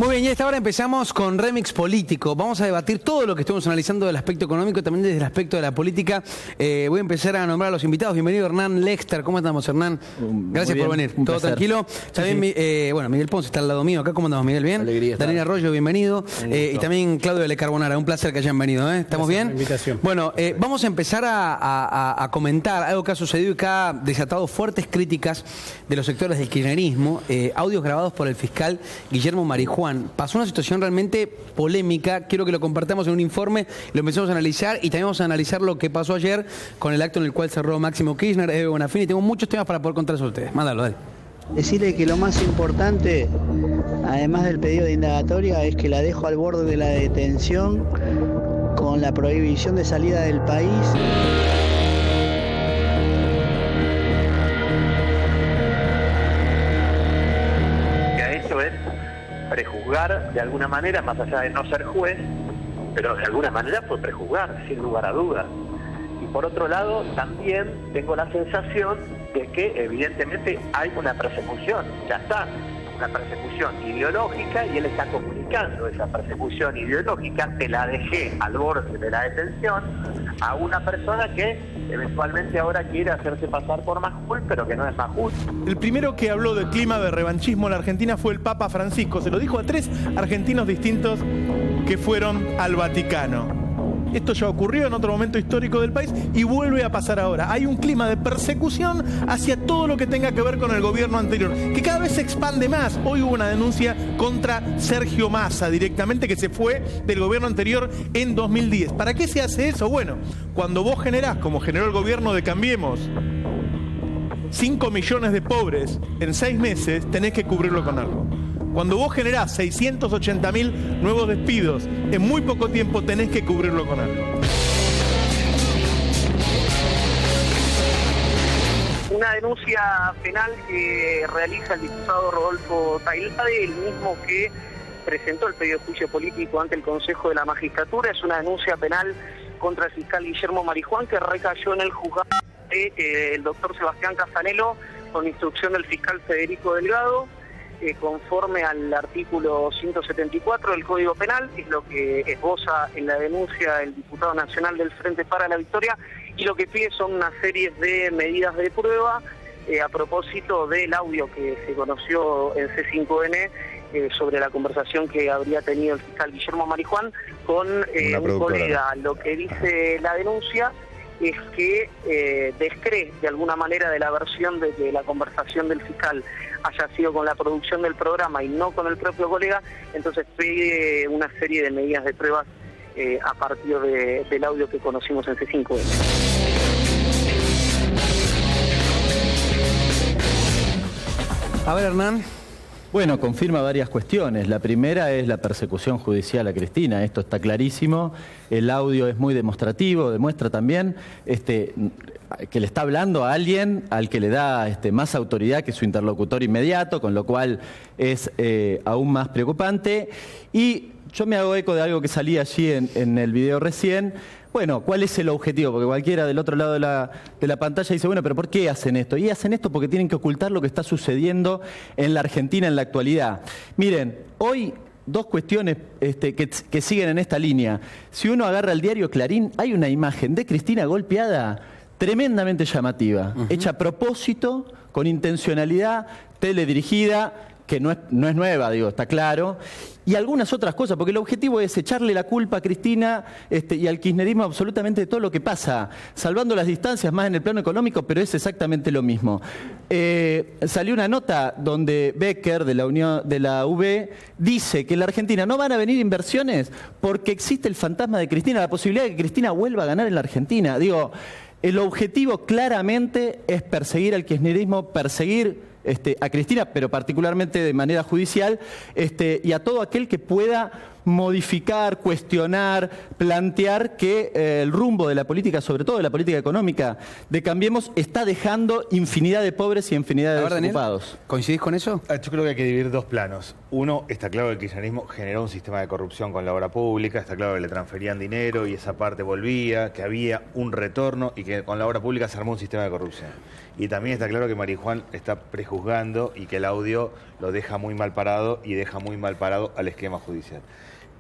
Muy bien, y a esta hora empezamos con Remix Político. Vamos a debatir todo lo que estuvimos analizando del aspecto económico, también desde el aspecto de la política. Voy a empezar a nombrar a los invitados. Bienvenido Hernán Lexter. ¿Cómo estamos, Hernán? Gracias por venir. ¿Todo placer. tranquilo? También, bueno, Miguel Ponce está al lado mío acá. ¿Cómo andamos, Miguel? ¿Bien? Alegría estar. Daniel Arroyo, bienvenido. Y también Claudio Le Carbonara. Un placer que hayan venido. ¿Estamos bien? Por la invitación. Bueno, vamos a empezar a comentar algo que ha sucedido y que ha desatado fuertes críticas de los sectores del kirchnerismo. Audios grabados por el fiscal Guillermo Marijuán. Pasó una situación realmente polémica. Quiero que lo compartamos en un informe, lo empecemos a analizar y también vamos a analizar lo que pasó ayer con el acto en el cual cerró Máximo Kirchner, Eve Bonafini. Tengo muchos temas para poder contarles a ustedes. Mándalo, dale. Decirle que lo más importante, además del pedido de indagatoria, es que la dejo al borde de la detención con la prohibición de salida del país. Eso es prejuzgar de alguna manera, más allá de no ser juez, pero de alguna manera fue prejuzgar, sin lugar a dudas. Y por otro lado, también tengo la sensación de que evidentemente hay una persecución, ya está, una persecución ideológica y él está comunicando esa persecución ideológica, te la dejé al borde de la detención a una persona que eventualmente ahora quiere hacerse pasar por Majul, pero que no es Majul. El primero que habló del clima de revanchismo en la Argentina fue el Papa Francisco. Se lo dijo a 3 argentinos distintos que fueron al Vaticano. Esto ya ocurrió en otro momento histórico del país y vuelve a pasar ahora. Hay un clima de persecución hacia todo lo que tenga que ver con el gobierno anterior, que cada vez se expande más. Hoy hubo una denuncia contra Sergio Massa directamente, que se fue del gobierno anterior en 2010. ¿Para qué se hace eso? Bueno, cuando vos generás, como generó el gobierno de Cambiemos, 5 millones de pobres en 6 meses, tenés que cubrirlo con algo. Cuando vos generás 680.000 nuevos despidos, en muy poco tiempo tenés que cubrirlo con algo. Una denuncia penal que realiza el diputado Rodolfo Tailade, el mismo que presentó el pedido de juicio político ante el Consejo de la Magistratura. Es una denuncia penal contra el fiscal Guillermo Marijuán que recayó en el juzgado del doctor Sebastián Casanelo con instrucción del fiscal Federico Delgado. Conforme al artículo 174 del Código Penal, es lo que esboza en la denuncia el diputado nacional del Frente para la Victoria, y lo que pide son una serie de medidas de prueba a propósito del audio que se conoció en C5N sobre la conversación que habría tenido el fiscal Guillermo Marijuán con un colega. Lo que dice la denuncia es que descree de alguna manera de la versión de que la conversación del fiscal haya sido con la producción del programa y no con el propio colega, entonces pide una serie de medidas de pruebas a partir del audio que conocimos en C5N. A ver, Hernán. Bueno, confirma varias cuestiones. La primera es la persecución judicial a Cristina. Esto está clarísimo. El audio es muy demostrativo, demuestra también que le está hablando a alguien al que le da más autoridad que su interlocutor inmediato, con lo cual es aún más preocupante. Y yo me hago eco de algo que salía allí en el video recién. Bueno, ¿cuál es el objetivo? Porque cualquiera del otro lado de la pantalla dice, bueno, pero ¿por qué hacen esto? Y hacen esto porque tienen que ocultar lo que está sucediendo en la Argentina en la actualidad. Miren, hoy dos cuestiones que siguen en esta línea. Si uno agarra el diario Clarín, hay una imagen de Cristina golpeada tremendamente llamativa, hecha a propósito, con intencionalidad, teledirigida, que no es nueva, digo, está claro, y algunas otras cosas, porque el objetivo es echarle la culpa a Cristina y al kirchnerismo absolutamente de todo lo que pasa, salvando las distancias más en el plano económico, pero es exactamente lo mismo. Salió una nota donde Becker, de la UB, dice que en la Argentina no van a venir inversiones porque existe el fantasma de Cristina, la posibilidad de que Cristina vuelva a ganar en la Argentina. Digo, el objetivo claramente es perseguir al kirchnerismo, perseguir a Cristina, pero particularmente de manera judicial, y a todo aquel que pueda modificar, cuestionar, plantear que el rumbo de la política, sobre todo de la política económica de Cambiemos, está dejando infinidad de pobres y infinidad de desocupados. Daniel, ¿coincidís con eso? Yo creo que hay que dividir dos planos. Uno, está claro que el kirchnerismo generó un sistema de corrupción con la obra pública, está claro que le transferían dinero y esa parte volvía, que había un retorno y que con la obra pública se armó un sistema de corrupción. Y también está claro que Marijuán está prejuzgando prejuzgando y que el audio lo deja muy mal parado y deja muy mal parado al esquema judicial.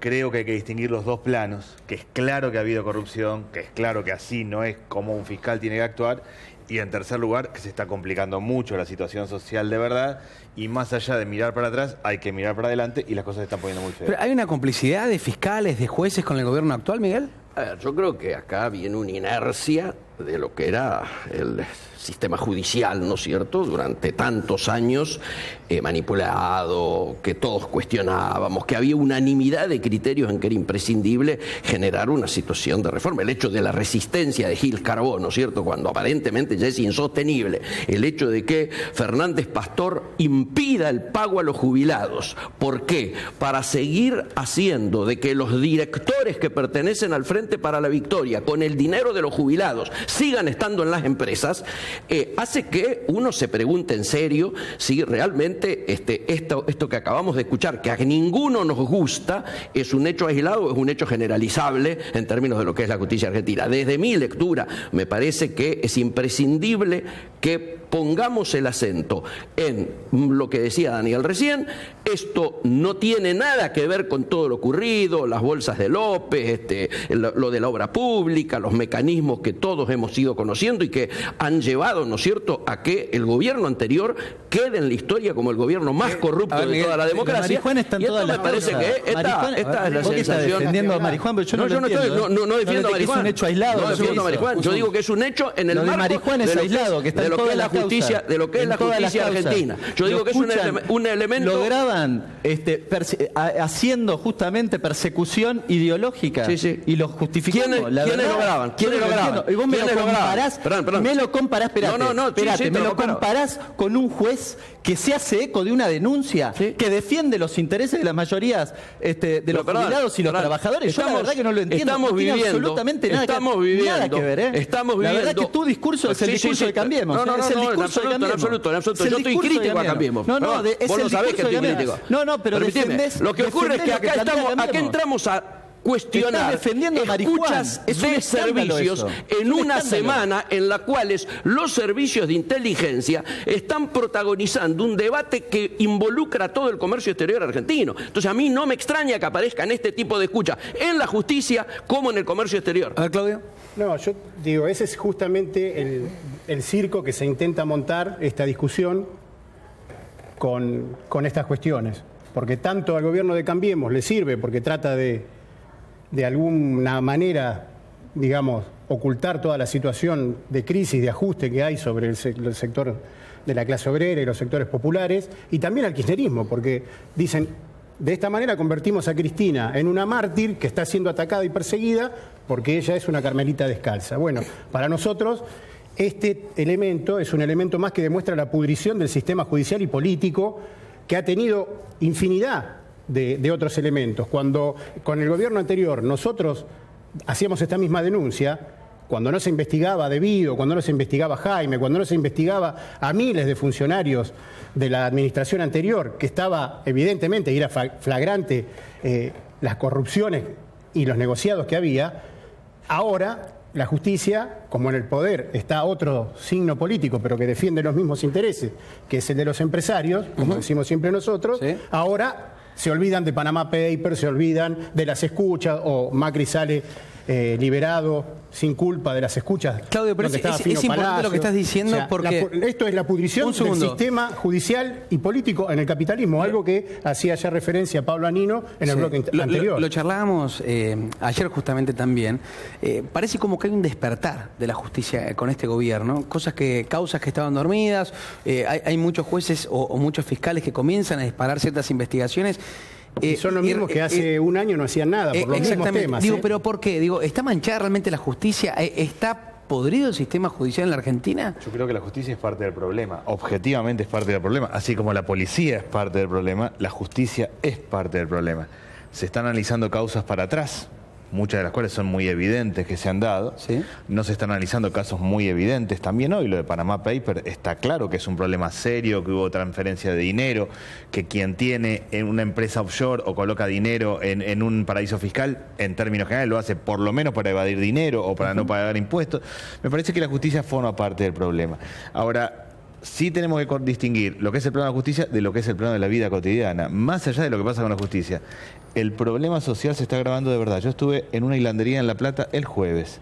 Creo que hay que distinguir los dos planos, que es claro que ha habido corrupción, que es claro que así no es como un fiscal tiene que actuar, y en tercer lugar, que se está complicando mucho la situación social de verdad, y más allá de mirar para atrás, hay que mirar para adelante y las cosas se están poniendo muy feas. ¿Pero hay una complicidad de fiscales, de jueces con el gobierno actual, Miguel? A ver, yo creo que acá viene una inercia de lo que era el sistema judicial, ¿no es cierto?, durante tantos años manipulado, que todos cuestionábamos, que había unanimidad de criterios en que era imprescindible generar una situación de reforma. El hecho de la resistencia de Gil Carbó, ¿no es cierto?, cuando aparentemente ya es insostenible, el hecho de que Fernández Pastor impida el pago a los jubilados. ¿Por qué? Para seguir haciendo de que los directores que pertenecen al Frente para la Victoria, con el dinero de los jubilados, sigan estando en las empresas, hace que uno se pregunte en serio si realmente esto que acabamos de escuchar, que a ninguno nos gusta, es un hecho aislado o es un hecho generalizable en términos de lo que es la justicia argentina. Desde mi lectura, me parece que es imprescindible que pongamos el acento en lo que decía Daniel recién. Esto no tiene nada que ver con todo lo ocurrido, las bolsas de López, lo de la obra pública, los mecanismos que todos hemos ido conociendo y que han llevado, ¿no es cierto?, a que el gobierno anterior quede en la historia como el gobierno más corrupto de toda la democracia. Marijuán está en y todas esto las me parece cosas. que esta es la ¿Vos que estás sensación. defendiendo a Marijuán? Pero yo no defiendo a Marijuán. Es un hecho aislado. No defiendo a Marijuán. Yo digo que es un hecho en el lo de marco Marijuán es aislado, que está en toda la justicia, de lo que es la justicia argentina. Yo digo que es un elemento. Lo graban haciendo justamente persecución ideológica. Sí. Y lo justificamos. ¿Quiénes lo graban? ¿Quiénes lo graban? Y vos me lo comparás. Perdón. Me lo comparás, espérate, me lo comparás con un juez que se hace eco de una denuncia, que defiende los intereses de las mayorías de los jubilados y los trabajadores. Yo la verdad que no lo entiendo. Estamos viviendo absolutamente nada que ver. Estamos viviendo. La verdad que tu discurso es el discurso de Cambiemos. No, es el discurso de Cambiemos. En absoluto. Yo estoy crítico a Cambiemos. Vos lo sabés que estoy crítico. Pero defendés. Lo que ocurre es que acá entramos a cuestionar escuchas de servicios en una semana en la cual los servicios de inteligencia están protagonizando un debate que involucra a todo el comercio exterior argentino. Entonces a mí no me extraña que aparezcan este tipo de escuchas en la justicia como en el comercio exterior. A ver, Claudio. No, yo digo, ese es justamente el circo que se intenta montar, esta discusión con estas cuestiones. Porque tanto al gobierno de Cambiemos le sirve, porque trata de alguna manera, digamos, ocultar toda la situación de crisis, de ajuste que hay sobre el sector de la clase obrera y los sectores populares, y también al kirchnerismo, porque dicen, de esta manera convertimos a Cristina en una mártir que está siendo atacada y perseguida porque ella es una carmelita descalza. Bueno, para nosotros este elemento es un elemento más que demuestra la pudrición del sistema judicial y político, que ha tenido infinidad de otros elementos. Cuando con el gobierno anterior nosotros hacíamos esta misma denuncia, cuando no se investigaba a Debido, cuando no se investigaba a Jaime, cuando no se investigaba a miles de funcionarios de la administración anterior, que estaba evidentemente, y era flagrante, las corrupciones y los negociados que había, ahora la justicia, como en el poder está otro signo político, pero que defiende los mismos intereses, que es el de los empresarios, como decimos siempre nosotros, ¿sí? Ahora se olvidan de Panama Papers, se olvidan de las escuchas, o Macri sale liberado sin culpa de las escuchas. Claudio, pero es importante lo que estás diciendo, o sea, porque esto es la pudrición del sistema judicial y político en el capitalismo, algo que hacía ya referencia Pablo Anino en el bloque anterior. Lo charlábamos ayer justamente también. Parece como que hay un despertar de la justicia con este gobierno, causas que estaban dormidas, hay muchos jueces o muchos fiscales que comienzan a disparar ciertas investigaciones. Son los mismos que hace un año no hacían nada por los mismos temas. Digo, pero ¿por qué? Digo, ¿está manchada realmente la justicia? ¿Está podrido el sistema judicial en la Argentina? Yo creo que la justicia es parte del problema. Objetivamente es parte del problema. Así como la policía es parte del problema, la justicia es parte del problema. Se están analizando causas para atrás, muchas de las cuales son muy evidentes que se han dado. ¿Sí? No se están analizando casos muy evidentes. También hoy lo de Panama Papers está claro que es un problema serio, que hubo transferencia de dinero, que quien tiene en una empresa offshore o coloca dinero en un paraíso fiscal, en términos generales lo hace por lo menos para evadir dinero o para no pagar impuestos. Me parece que la justicia forma parte del problema. Ahora, Sí tenemos que distinguir lo que es el plano de la justicia de lo que es el plano de la vida cotidiana. Más allá de lo que pasa con la justicia, el problema social se está agravando de verdad. Yo estuve en una hilandería en La Plata el jueves.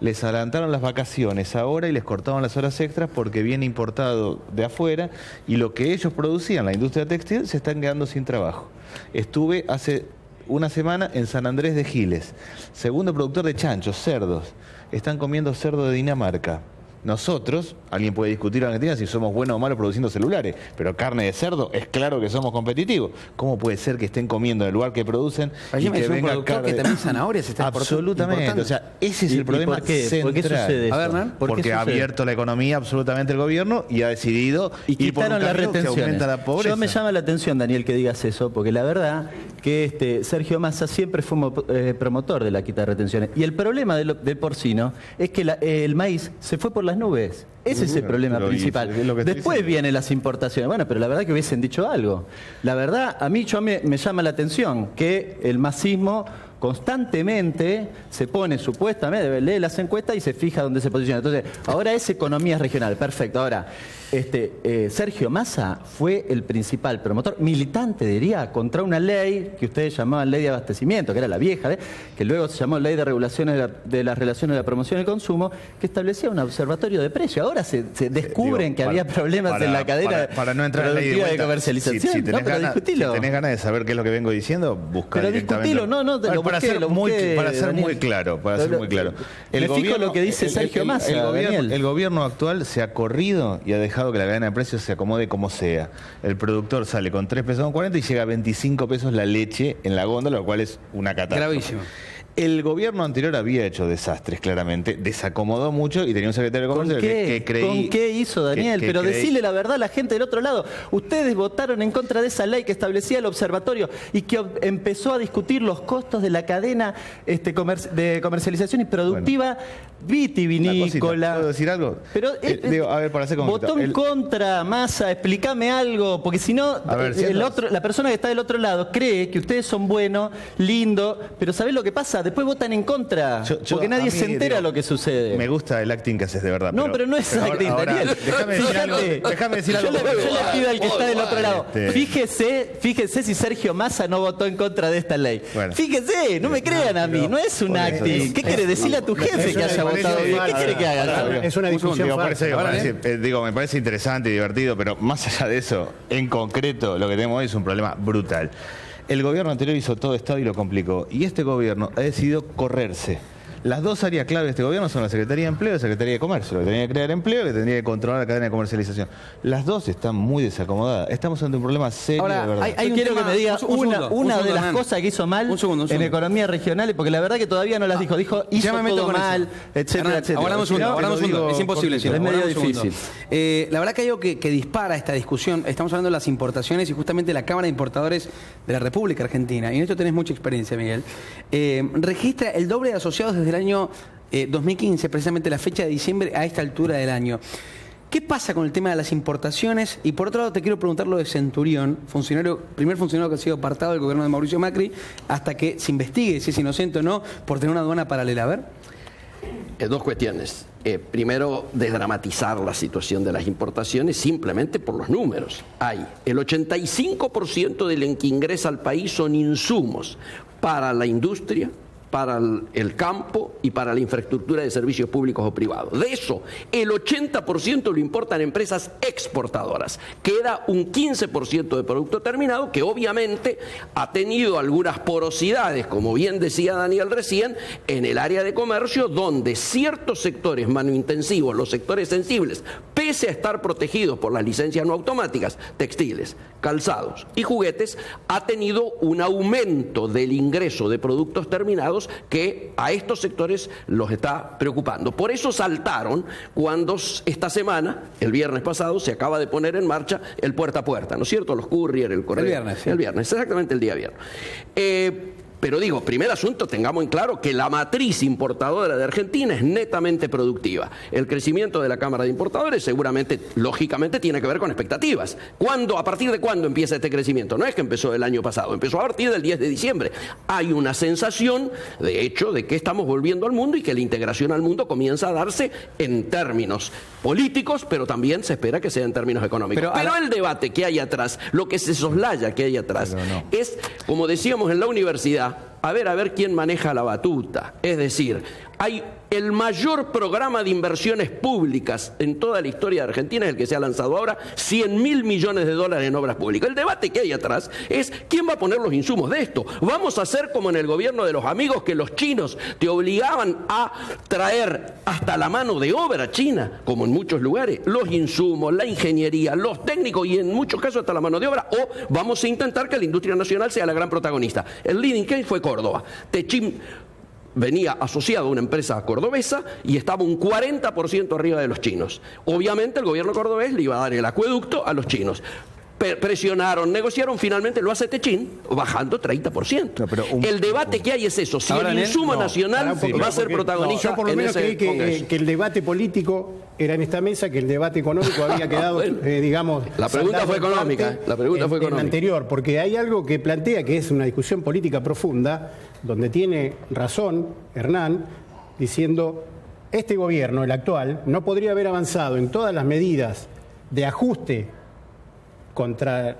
Les adelantaron las vacaciones ahora y les cortaban las horas extras porque viene importado de afuera y lo que ellos producían, la industria textil, se están quedando sin trabajo. Estuve hace una semana en San Andrés de Giles, segundo productor de chanchos, cerdos. Están comiendo cerdo de Dinamarca. Nosotros, alguien puede discutir en Argentina si somos buenos o malos produciendo celulares, pero carne de cerdo es claro que somos competitivos. ¿Cómo puede ser que estén comiendo en el lugar que producen y que venga carne? Que también zanahorias se está absolutamente. O sea, ese es el problema central. ¿Por qué sucede esto? A ver, Hernán. Porque ha abierto la economía absolutamente el gobierno y ha decidido ir por un quitaron las camino que retenciones. aumenta la pobreza. Yo me llama la atención, Daniel, que digas eso, porque la verdad que Sergio Massa siempre fue promotor de la quita de retenciones. Y el problema del porcino es que el maíz se fue por las nubes. Ese es el problema principal. Después vienen las importaciones. Bueno, pero la verdad que hubiesen dicho algo. La verdad, a mí me llama la atención que el masismo constantemente se pone supuestamente, lee las encuestas y se fija dónde se posiciona. Entonces, ahora es economía regional, perfecto. Ahora, Sergio Massa fue el principal promotor, militante, diría, contra una ley que ustedes llamaban ley de abastecimiento, que era la vieja, que luego se llamó ley de regulaciones de las relaciones de la promoción y el consumo, que establecía un observatorio de precios. Ahora se descubren que había problemas en la cadena para no entrar productiva en de comercialización. Si tenés discutilo. Si tenés ganas de saber qué es lo que vengo diciendo, busca pero discutilo, para ser muy claro. Me fijo lo que dice Sergio Massa. El gobierno actual se ha corrido y ha dejado que la cadena de precios se acomode como sea. El productor sale con 3 pesos con 40 y llega a 25 pesos la leche en la góndola, lo cual es una catástrofe. Gravísimo. El gobierno anterior había hecho desastres, claramente. Desacomodó mucho y tenía un secretario de Comercio que creí... ¿Con qué hizo, Daniel? Pero decirle la verdad a la gente del otro lado. Ustedes votaron en contra de esa ley que establecía el observatorio y que empezó a discutir los costos de la cadena de comercialización y productiva vitivinícola. ¿Puedo decir algo? Pero, a ver, para hacer votó en contra, Massa, explícame algo, porque si no, la persona que está del otro lado cree que ustedes son buenos, lindos, pero ¿sabés lo que pasa? Después votan en contra, porque nadie se entera de lo que sucede. Me gusta el acting que haces, de verdad. No, pero no es acting, Daniel. Déjame decir algo. Yo le pido al que está del otro lado. Fíjese si Sergio Massa no votó en contra de esta ley. Bueno. Fíjese, no me crean a mí, no es un acting. ¿Qué quiere decirle a tu jefe que haya votado bien? ¿Qué quiere que haga? Es una discusión me parece interesante y divertido, pero más allá de eso, en concreto, lo que tenemos hoy es un problema brutal. El gobierno anterior hizo todo esto y lo complicó. Y este gobierno ha decidido correrse. Las dos áreas clave de este gobierno son la Secretaría de Empleo y la Secretaría de Comercio. La que tendría que crear empleo y la que tendría que controlar la cadena de comercialización. Las dos están muy desacomodadas. Estamos ante un problema serio, ahora, de verdad. Quiero que me diga una de las cosas que hizo mal en economía regional, porque la verdad que todavía no las dijo. Dijo, hizo todo mal, etcétera, etcétera. Hablamos un segundo. Es imposible. Es medio difícil. La verdad que hay algo que dispara esta discusión. Estamos hablando de las importaciones y justamente la Cámara de Importadores de la República Argentina. Y en esto tenés mucha experiencia, Miguel. Registra el doble de asociados desde el año 2015, precisamente la fecha de diciembre, a esta altura del año. ¿Qué pasa con el tema de las importaciones? Y por otro lado te quiero preguntar lo de Centurión, primer funcionario que ha sido apartado del gobierno de Mauricio Macri, hasta que se investigue si es inocente o no por tener una aduana paralela. A ver. Dos cuestiones. Primero, desdramatizar la situación de las importaciones simplemente por los números. El 85% del que ingresa al país son insumos para la industria, para el campo y para la infraestructura de servicios públicos o privados. De eso, el 80% lo importan empresas exportadoras. Queda un 15% de producto terminado que obviamente ha tenido algunas porosidades, como bien decía Daniel recién, en el área de comercio, donde ciertos sectores manointensivos, los sectores sensibles, pese a estar protegidos por las licencias no automáticas, textiles, calzados y juguetes, ha tenido un aumento del ingreso de productos terminados que a estos sectores los está preocupando. Por eso saltaron cuando esta semana, el viernes pasado, se acaba de poner en marcha el puerta a puerta, ¿no es cierto? Los courier, el correo. El viernes, sí. El viernes, exactamente el día viernes. Pero digo, primer asunto, tengamos en claro que la matriz importadora de Argentina es netamente productiva. El crecimiento de la Cámara de Importadores seguramente, lógicamente, tiene que ver con expectativas. ¿A partir de cuándo empieza este crecimiento? No es que empezó el año pasado, empezó a partir del 10 de diciembre. Hay una sensación, de hecho, de que estamos volviendo al mundo y que la integración al mundo comienza a darse en términos políticos, pero también se espera que sea en términos económicos. Pero el debate que hay atrás, lo que se soslaya que hay atrás, es, como decíamos en la universidad, a ver quién maneja la batuta. Es decir, hay el mayor programa de inversiones públicas en toda la historia de Argentina, es el que se ha lanzado ahora, 100.000 millones de dólares en obras públicas. El debate que hay atrás es quién va a poner los insumos de esto. Vamos a hacer como en el gobierno de los amigos, que los chinos te obligaban a traer hasta la mano de obra china, como en muchos lugares, los insumos, la ingeniería, los técnicos y en muchos casos hasta la mano de obra, o vamos a intentar que la industria nacional sea la gran protagonista. El leading case fue Córdoba. Techin venía asociado a una empresa cordobesa y estaba un 40% arriba de los chinos. Obviamente el gobierno cordobés le iba a dar el acueducto a los chinos. Presionaron, negociaron, finalmente lo hace Techin, bajando 30%. El debate que hay es eso, si el insumo nacional va a ser protagonista. Yo por lo menos creí que el debate político era en esta mesa, que el debate económico había quedado, digamos... La pregunta fue económica. En la anterior, porque hay algo que plantea que es una discusión política profunda, donde tiene razón Hernán, diciendo, este gobierno, el actual, no podría haber avanzado en todas las medidas de ajuste contra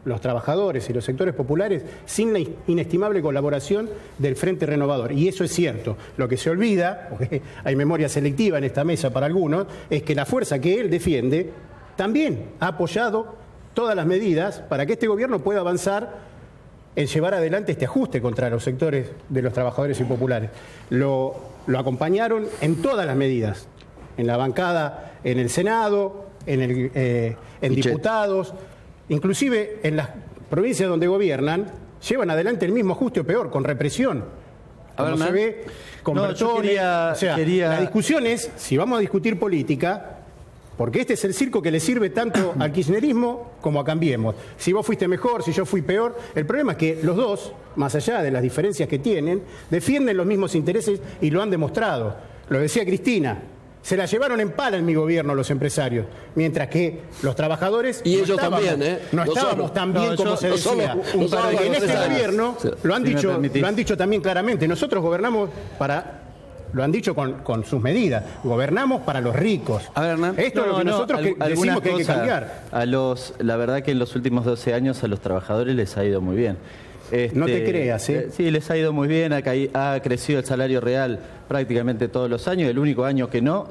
los trabajadores y los sectores populares sin la inestimable colaboración del Frente Renovador. Y eso es cierto. Lo que se olvida, porque hay memoria selectiva en esta mesa para algunos, es que la fuerza que él defiende también ha apoyado todas las medidas para que este gobierno pueda avanzar en llevar adelante este ajuste contra los sectores de los trabajadores y populares. Lo acompañaron en todas las medidas, en la bancada, en el Senado, en diputados. Inclusive en las provincias donde gobiernan, llevan adelante el mismo ajuste o peor, con represión. Como se ve, con Bertone. La discusión es, si vamos a discutir política, porque este es el circo que le sirve tanto al kirchnerismo como a Cambiemos. Si vos fuiste mejor, si yo fui peor. El problema es que los dos, más allá de las diferencias que tienen, defienden los mismos intereses y lo han demostrado. Lo decía Cristina. Se la llevaron en pala en mi gobierno los empresarios, mientras que los trabajadores y ellos también, no estábamos tan bien como se decía. En este gobierno lo han dicho también claramente. Nosotros gobernamos lo han dicho con sus medidas. Gobernamos para los ricos. A ver, Hernán. Esto es lo que nosotros decimos que hay que cambiar. La verdad que en los últimos 12 años a los trabajadores les ha ido muy bien. No te creas, ¿eh? Sí, les ha ido muy bien, ha crecido el salario real prácticamente todos los años. El único año que no,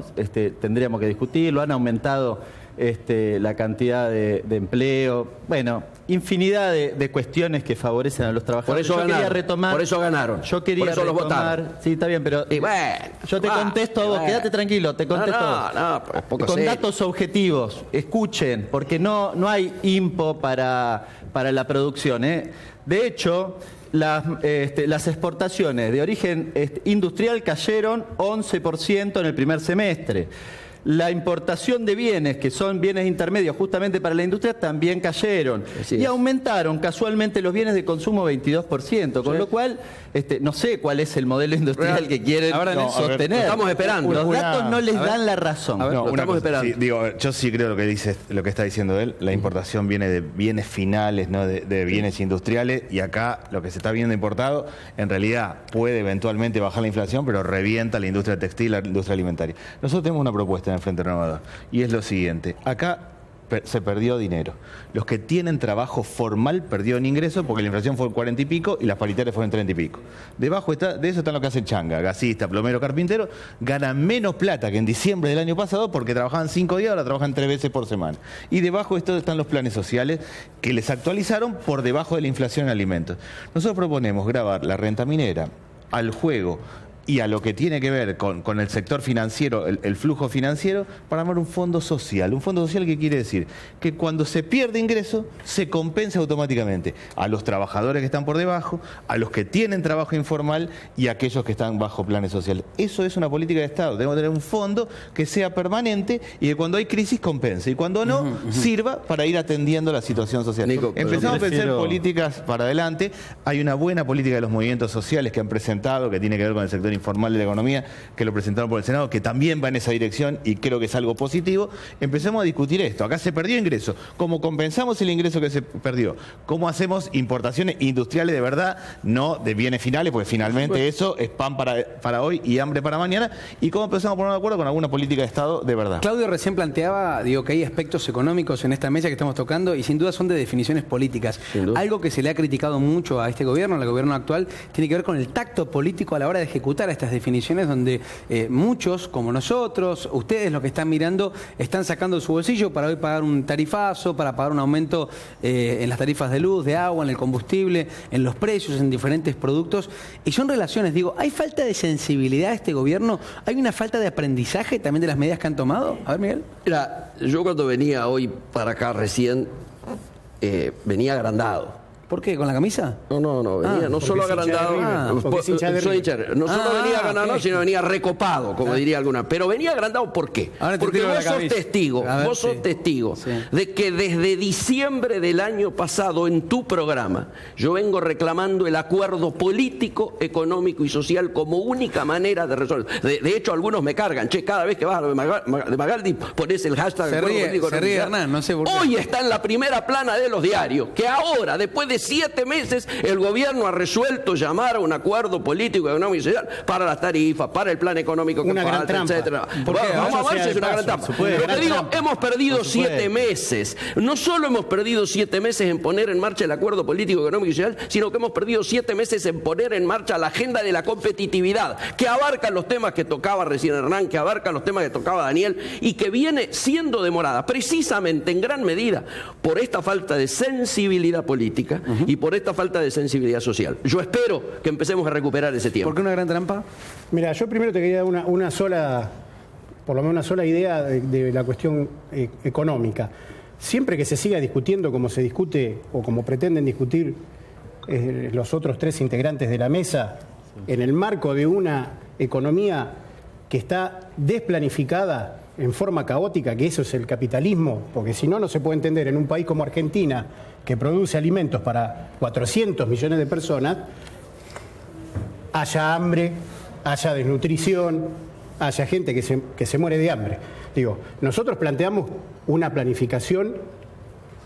tendríamos que discutirlo. Han aumentado la cantidad de empleo. Bueno, infinidad de cuestiones que favorecen a los trabajadores. Por eso ganaron. Yo quería por eso los retomar. votaron. Sí, está bien, pero yo te contesto a vos. Quédate tranquilo, te contesto. Con datos objetivos. Escuchen, porque no hay impo para la producción, De hecho, las exportaciones de origen industrial cayeron 11% en el primer semestre. La importación de bienes, que son bienes intermedios justamente para la industria, también cayeron. Y aumentaron casualmente los bienes de consumo 22%, con lo cual no sé cuál es el modelo industrial que quieren sostener. Estamos esperando. Los datos no les dan la razón. Estamos esperando. Sí, yo sí creo lo que está diciendo él. La importación viene de bienes finales, no de bienes industriales, y acá lo que se está viendo importado en realidad puede eventualmente bajar la inflación, pero revienta la industria textil, la industria alimentaria. Nosotros tenemos una propuesta en el Frente Renovador, y es lo siguiente: acá se perdió dinero. Los que tienen trabajo formal perdieron ingresos porque la inflación fue el 40 y pico y las paritarias fueron 30 y pico. Debajo de eso están los que hacen changa, gasista, plomero, carpintero, ganan menos plata que en diciembre del año pasado porque trabajaban 5 días, ahora trabajan 3 veces por semana. Y debajo de esto están los planes sociales que les actualizaron por debajo de la inflación en alimentos. Nosotros proponemos gravar la renta minera, al juego, y a lo que tiene que ver con el sector financiero, el flujo financiero, para armar un fondo social. ¿Un fondo social qué quiere decir? Que cuando se pierde ingreso, se compensa automáticamente a los trabajadores que están por debajo, a los que tienen trabajo informal y a aquellos que están bajo planes sociales. Eso es una política de Estado. Tenemos que tener un fondo que sea permanente y que cuando hay crisis compense. Y cuando no, sirva para ir atendiendo la situación social. Nico, empezamos a pensar políticas para adelante. Hay una buena política de los movimientos sociales que han presentado, que tiene que ver con el sector informal de la economía, que lo presentaron por el Senado, que también va en esa dirección y creo que es algo positivo. Empecemos a discutir esto. Acá se perdió ingreso. ¿Cómo compensamos el ingreso que se perdió? ¿Cómo hacemos importaciones industriales de verdad, no de bienes finales, porque finalmente eso es pan para hoy y hambre para mañana? ¿Y cómo empezamos a poner de acuerdo con alguna política de Estado de verdad? Claudio recién planteaba, que hay aspectos económicos en esta mesa que estamos tocando y sin duda son de definiciones políticas. Algo que se le ha criticado mucho a este gobierno, al gobierno actual, tiene que ver con el tacto político a la hora de ejecutar estas definiciones donde muchos, como nosotros, ustedes los que están mirando, están sacando de su bolsillo para hoy pagar un tarifazo, para pagar un aumento en las tarifas de luz, de agua, en el combustible, en los precios, en diferentes productos. Y son relaciones, ¿hay falta de sensibilidad de este gobierno? ¿Hay una falta de aprendizaje también de las medidas que han tomado? A ver, Miguel. Mira, yo cuando venía hoy para acá recién, venía agrandado. ¿Por qué? ¿Con la camisa? No, venía no solo agrandado, no solo venía agrandado, sino venía recopado, como diría alguna. Pero venía agrandado, ¿por qué? Porque vos sos testigo de que desde diciembre del año pasado en tu programa yo vengo reclamando el acuerdo político, económico y social como única manera de resolver. De hecho, algunos me cargan, cada vez que vas a de Magaldi pones el hashtag se ríe Hernán, no sé por qué. Hoy está en la primera plana de los diarios, que ahora, después de 7 meses, el gobierno ha resuelto llamar a un acuerdo político, económico y social para las tarifas, para el plan económico que falta, etcétera. Vamos a ver si es una gran trampa. Pero te digo, hemos perdido 7 meses. No solo hemos perdido 7 meses en poner en marcha el acuerdo político, económico y social, sino que hemos perdido 7 meses en poner en marcha la agenda de la competitividad, que abarca los temas que tocaba recién Hernán, que abarca los temas que tocaba Daniel, y que viene siendo demorada precisamente en gran medida por esta falta de sensibilidad política y por esta falta de sensibilidad social. Yo espero que empecemos a recuperar ese tiempo. ¿Por qué una gran trampa? Mira, yo primero te quería dar una sola, por lo menos una sola idea de la cuestión económica. Siempre que se siga discutiendo como se discute o como pretenden discutir los otros 3 integrantes de la mesa, en el marco de una economía que está desplanificada en forma caótica, que eso es el capitalismo, porque si no, no se puede entender en un país como Argentina, que produce alimentos para 400 millones de personas, haya hambre, haya desnutrición, haya gente que se muere de hambre. Nosotros planteamos una planificación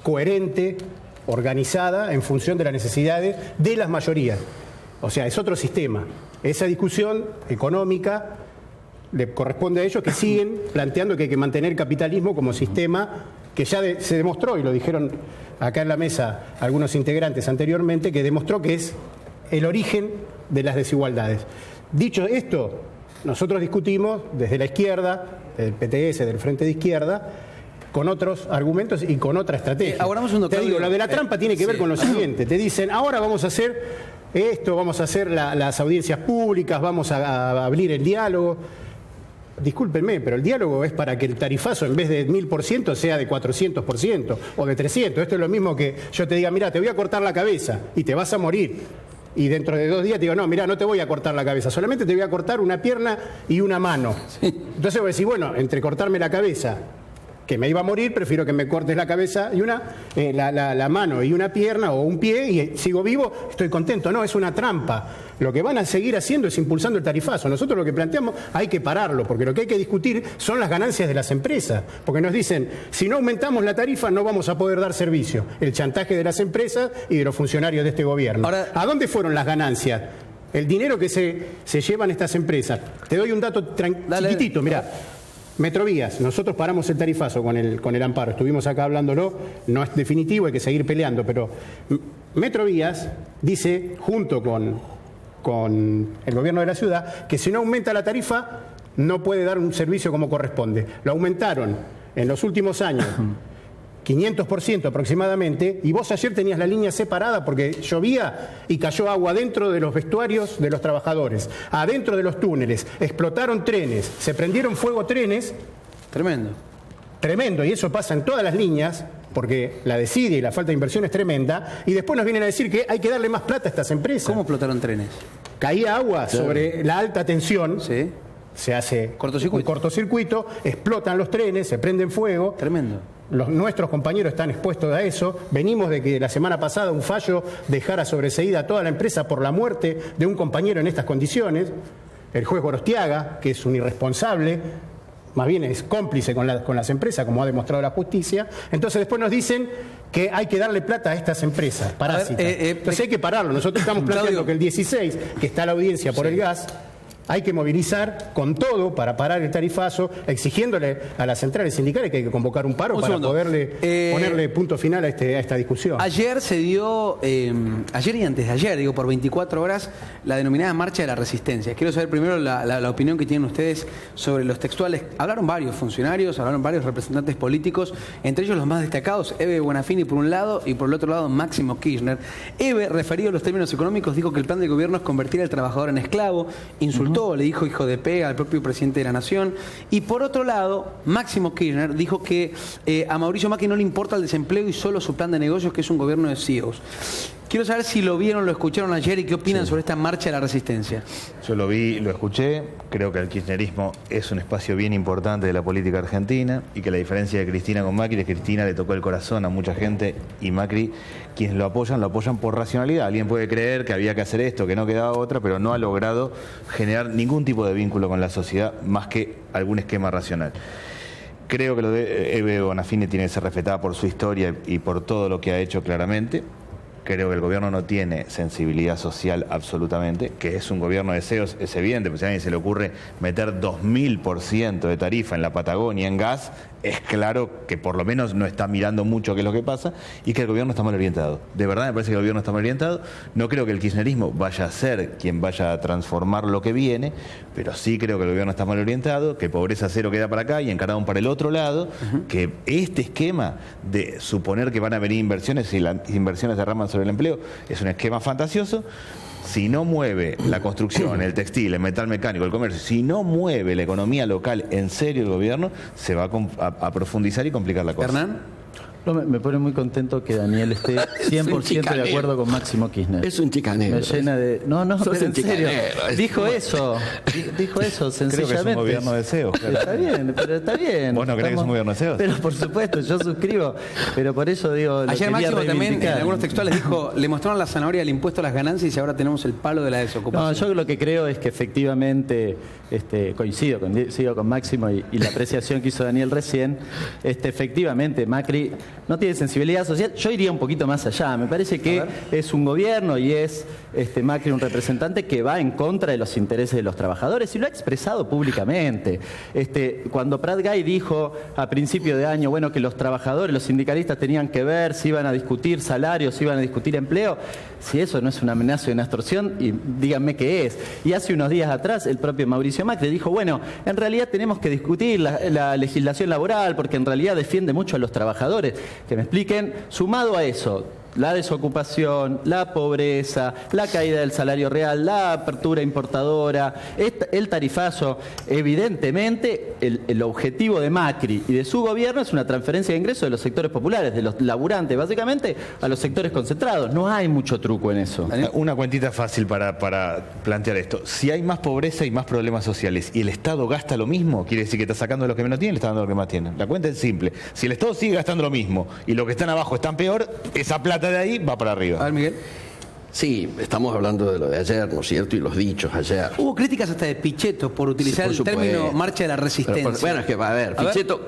coherente, organizada, en función de las necesidades de las mayorías. O sea, es otro sistema. Esa discusión económica le corresponde a ellos, que siguen planteando que hay que mantener el capitalismo como sistema que ya se demostró, y lo dijeron acá en la mesa algunos integrantes anteriormente, que demostró que es el origen de las desigualdades. Dicho esto, nosotros discutimos desde la izquierda, del PTS, del Frente de Izquierda, con otros argumentos y con otra estrategia. Te digo, lo de la trampa tiene que ver con lo siguiente. Te dicen, ahora vamos a hacer esto, vamos a hacer las audiencias públicas, vamos a abrir el diálogo. Discúlpenme, pero el diálogo es para que el tarifazo en vez de 1000% sea de 400% o de 300%. Esto es lo mismo que yo te diga, mira, te voy a cortar la cabeza y te vas a morir. Y dentro de 2 días te digo, no, mira, no te voy a cortar la cabeza, solamente te voy a cortar una pierna y una mano. Entonces voy a decir, bueno, entre cortarme la cabeza, que me iba a morir, prefiero que me cortes la cabeza y la mano y una pierna o un pie y sigo vivo, estoy contento. No, es una trampa. Lo que van a seguir haciendo es impulsando el tarifazo. Nosotros lo que planteamos hay que pararlo, porque lo que hay que discutir son las ganancias de las empresas. Porque nos dicen, si no aumentamos la tarifa no vamos a poder dar servicio. El chantaje de las empresas y de los funcionarios de este gobierno. Ahora, ¿a dónde fueron las ganancias? El dinero que se llevan estas empresas. Te doy un dato chiquitito, mirá. Metrovías, nosotros paramos el tarifazo con el amparo, estuvimos acá hablándolo, no es definitivo, hay que seguir peleando, pero Metrovías dice, junto con el gobierno de la ciudad, que si no aumenta la tarifa no puede dar un servicio como corresponde. Lo aumentaron en los últimos años 500% aproximadamente, y vos ayer tenías la línea separada porque llovía y cayó agua dentro de los vestuarios de los trabajadores, adentro de los túneles, explotaron trenes, se prendieron fuego trenes. Tremendo. Tremendo, y eso pasa en todas las líneas, porque la desidia y la falta de inversión es tremenda, y después nos vienen a decir que hay que darle más plata a estas empresas. ¿Cómo explotaron trenes? Caía agua sobre la alta tensión. Sí. Se hace cortocircuito. un cortocircuito, explotan los trenes, se prenden fuego. Tremendo. Nuestros compañeros están expuestos a eso. Venimos de que la semana pasada un fallo dejara sobreseída a toda la empresa por la muerte de un compañero en estas condiciones. El juez Gorostiaga, que es un irresponsable, más bien es cómplice con las empresas, como ha demostrado la justicia. Entonces después nos dicen que hay que darle plata a estas empresas parásitas. Entonces hay que pararlo. Nosotros estamos planteando que el 16, que está la audiencia por el gas, hay que movilizar con todo para parar el tarifazo, exigiéndole a las centrales sindicales que hay que convocar un paro para poderle ponerle punto final a esta discusión. Ayer se dio, ayer y antes de ayer, digo, por 24 horas, la denominada Marcha de la Resistencia. Quiero saber primero la opinión que tienen ustedes sobre los textuales. Hablaron varios funcionarios, hablaron varios representantes políticos, entre ellos los más destacados, Ebe Buonafini por un lado y por el otro lado Máximo Kirchner. Ebe, referido a los términos económicos, dijo que el plan del gobierno es convertir al trabajador en esclavo, insultó, le dijo hijo de pega al propio presidente de la Nación. Y por otro lado, Máximo Kirchner dijo que a Mauricio Macri no le importa el desempleo y solo su plan de negocios, que es un gobierno de CEOs. Quiero saber si lo vieron, lo escucharon ayer y qué opinan sobre esta marcha de la resistencia. Yo lo vi, lo escuché. Creo que el kirchnerismo es un espacio bien importante de la política argentina y que la diferencia de Cristina con Macri es que Cristina le tocó el corazón a mucha gente y Macri, quienes lo apoyan por racionalidad. Alguien puede creer que había que hacer esto, que no quedaba otra, pero no ha logrado generar ningún tipo de vínculo con la sociedad más que algún esquema racional. Creo que lo de Ebe Buonafini tiene que ser respetada por su historia y por todo lo que ha hecho claramente. Creo que el gobierno no tiene sensibilidad social absolutamente, que es un gobierno de CEOs, es evidente, pues si a alguien se le ocurre meter 2000% de tarifa en la Patagonia en gas, es claro que por lo menos no está mirando mucho qué es lo que pasa y que el gobierno está mal orientado. De verdad me parece que el gobierno está mal orientado. No creo que el kirchnerismo vaya a ser quien vaya a transformar lo que viene, pero sí creo que el gobierno está mal orientado, que pobreza cero queda para acá y encarado para el otro lado, que este esquema de suponer que van a venir inversiones y las inversiones derraman sobre el empleo es un esquema fantasioso. Si no mueve la construcción, el textil, el metal mecánico, el comercio, si no mueve la economía local en serio el gobierno, se va a profundizar y complicar la cosa. ¿Hernán? No, me pone muy contento que Daniel esté 100% de acuerdo con Máximo Kirchner. Es un chicanero. Me llena de... No, pero en serio. Dijo eso sencillamente. Creo que es un gobierno de CEOs. Está bien, pero está bien. ¿Vos no crees que es un gobierno de CEOs? Pero por supuesto, yo suscribo. Pero por eso digo... Ayer Máximo también, en algunos textuales, dijo, le mostraron la zanahoria del impuesto a las ganancias y ahora tenemos el palo de la desocupación. No, yo lo que creo es que efectivamente, coincido con Máximo y la apreciación que hizo Daniel recién, efectivamente Macri no tiene sensibilidad social. Yo iría un poquito más allá. Me parece que es un gobierno y es Macri un representante que va en contra de los intereses de los trabajadores y lo ha expresado públicamente. Cuando Prat Gay dijo a principio de año, bueno, que los trabajadores, los sindicalistas tenían que ver si iban a discutir salarios, si iban a discutir empleo, si eso no es una amenaza y una extorsión, y díganme qué es. Y hace unos días atrás el propio Mauricio Macri dijo, bueno, en realidad tenemos que discutir la legislación laboral porque en realidad defiende mucho a los trabajadores. Que me expliquen, sumado a eso, la desocupación, la pobreza, la caída del salario real, la apertura importadora, el tarifazo, evidentemente el objetivo de Macri y de su gobierno es una transferencia de ingresos de los sectores populares, de los laburantes básicamente, a los sectores concentrados. No hay mucho truco en eso. Una cuentita fácil para plantear esto. Si hay más pobreza y más problemas sociales y el Estado gasta lo mismo, quiere decir que está sacando de los que menos tienen y le está dando a los que más tienen. La cuenta es simple. Si el Estado sigue gastando lo mismo y los que están abajo están peor, esa plata de ahí va para arriba. A ver, Miguel. Sí, estamos hablando de lo de ayer, ¿no es cierto? Y los dichos ayer. Hubo críticas hasta de Pichetto por utilizar el término marcha de la resistencia. Bueno, es que, a ver,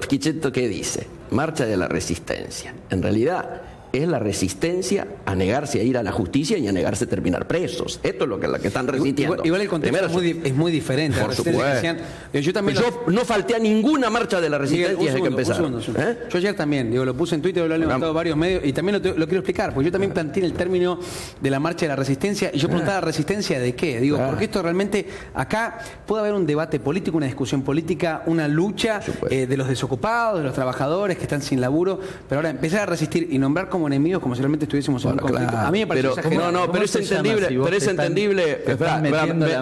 Pichetto, ¿qué dice? Marcha de la resistencia. En realidad, es la resistencia a negarse a ir a la justicia y a negarse a terminar presos. Esto es lo que están resistiendo. Igual el contexto es muy diferente. Por supuesto. Yo también no falté a ninguna marcha de la resistencia desde que empezaron. Yo ayer también, lo puse en Twitter, lo han levantado varios medios y también lo quiero explicar, porque yo también planteé el término de la marcha de la resistencia y yo preguntaba, ¿resistencia de qué? Porque esto realmente, acá puede haber un debate político, una discusión política, una lucha de los desocupados, de los trabajadores que están sin laburo, pero ahora empezar a resistir y nombrar como enemigos como si realmente estuviésemos en un conflicto. A mí me parece exagerado. Pero es entendible,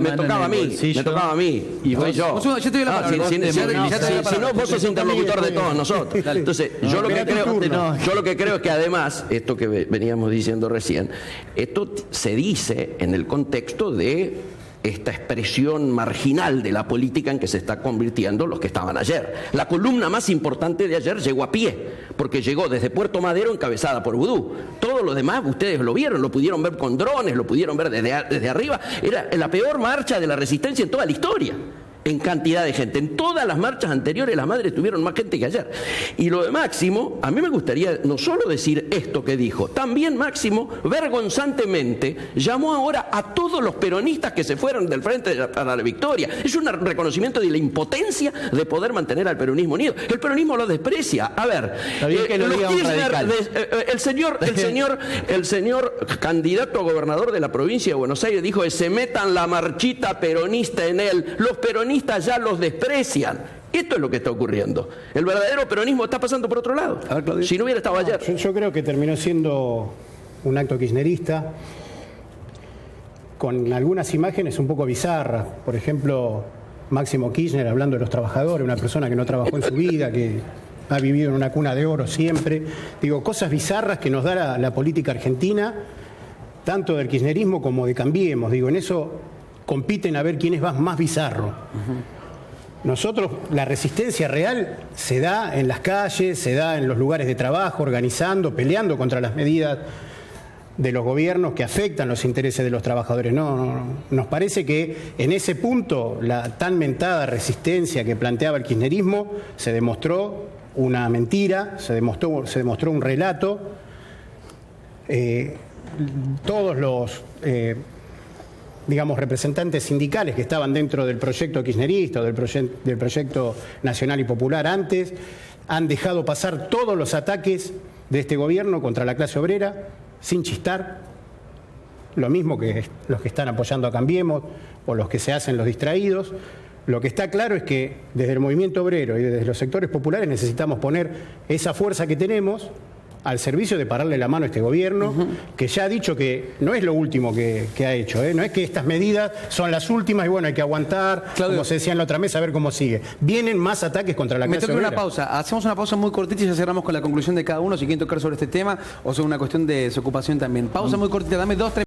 me tocaba a mí, y voy yo. Yo te doy la palabra. Si no, vos sos interlocutor de todos nosotros. Entonces, yo lo que creo es que además, esto que veníamos diciendo recién, esto se dice en el contexto de esta expresión marginal de la política en que se está convirtiendo los que estaban ayer. La columna más importante de ayer llegó a pie, porque llegó desde Puerto Madero encabezada por Vudú. Todo lo demás ustedes lo vieron, lo pudieron ver con drones, lo pudieron ver desde arriba. Era la peor marcha de la resistencia en toda la historia, en cantidad de gente. En todas las marchas anteriores las madres tuvieron más gente que ayer. Y lo de Máximo, a mí me gustaría no solo decir esto que dijo, también Máximo vergonzantemente llamó ahora a todos los peronistas que se fueron del Frente para la Victoria. Es un reconocimiento de la impotencia de poder mantener al peronismo unido. El peronismo lo desprecia. A ver, el señor candidato a gobernador de la provincia de Buenos Aires dijo que se metan la marchita peronista en él. Los peronistas ya los desprecian. Esto es lo que está ocurriendo. El verdadero peronismo está pasando por otro lado. Si no hubiera estado ayer. Yo creo que terminó siendo un acto kirchnerista con algunas imágenes un poco bizarras. Por ejemplo, Máximo Kirchner hablando de los trabajadores, una persona que no trabajó en su vida, que ha vivido en una cuna de oro siempre. Digo, cosas bizarras que nos da la política argentina, tanto del kirchnerismo como de Cambiemos. Digo, en eso compiten a ver quién es más bizarro. Nosotros, la resistencia real se da en las calles, se da en los lugares de trabajo, organizando, peleando contra las medidas de los gobiernos que afectan los intereses de los trabajadores. No. Nos parece que en ese punto la tan mentada resistencia que planteaba el kirchnerismo se demostró una mentira, se demostró un relato. Todos los representantes sindicales que estaban dentro del proyecto kirchnerista o del proyecto nacional y popular antes, han dejado pasar todos los ataques de este gobierno contra la clase obrera, sin chistar, lo mismo que los que están apoyando a Cambiemos o los que se hacen los distraídos. Lo que está claro es que desde el movimiento obrero y desde los sectores populares necesitamos poner esa fuerza que tenemos al servicio de pararle la mano a este gobierno, que ya ha dicho que no es lo último que ha hecho, no es que estas medidas son las últimas y bueno, hay que aguantar, Claudio, como se decía en la otra mesa, a ver cómo sigue. Vienen más ataques contra la clase obrera. Una pausa, hacemos una pausa muy cortita y ya cerramos con la conclusión de cada uno, si quieren tocar sobre este tema o sobre una cuestión de desocupación también. Pausa muy cortita, dame 2, 3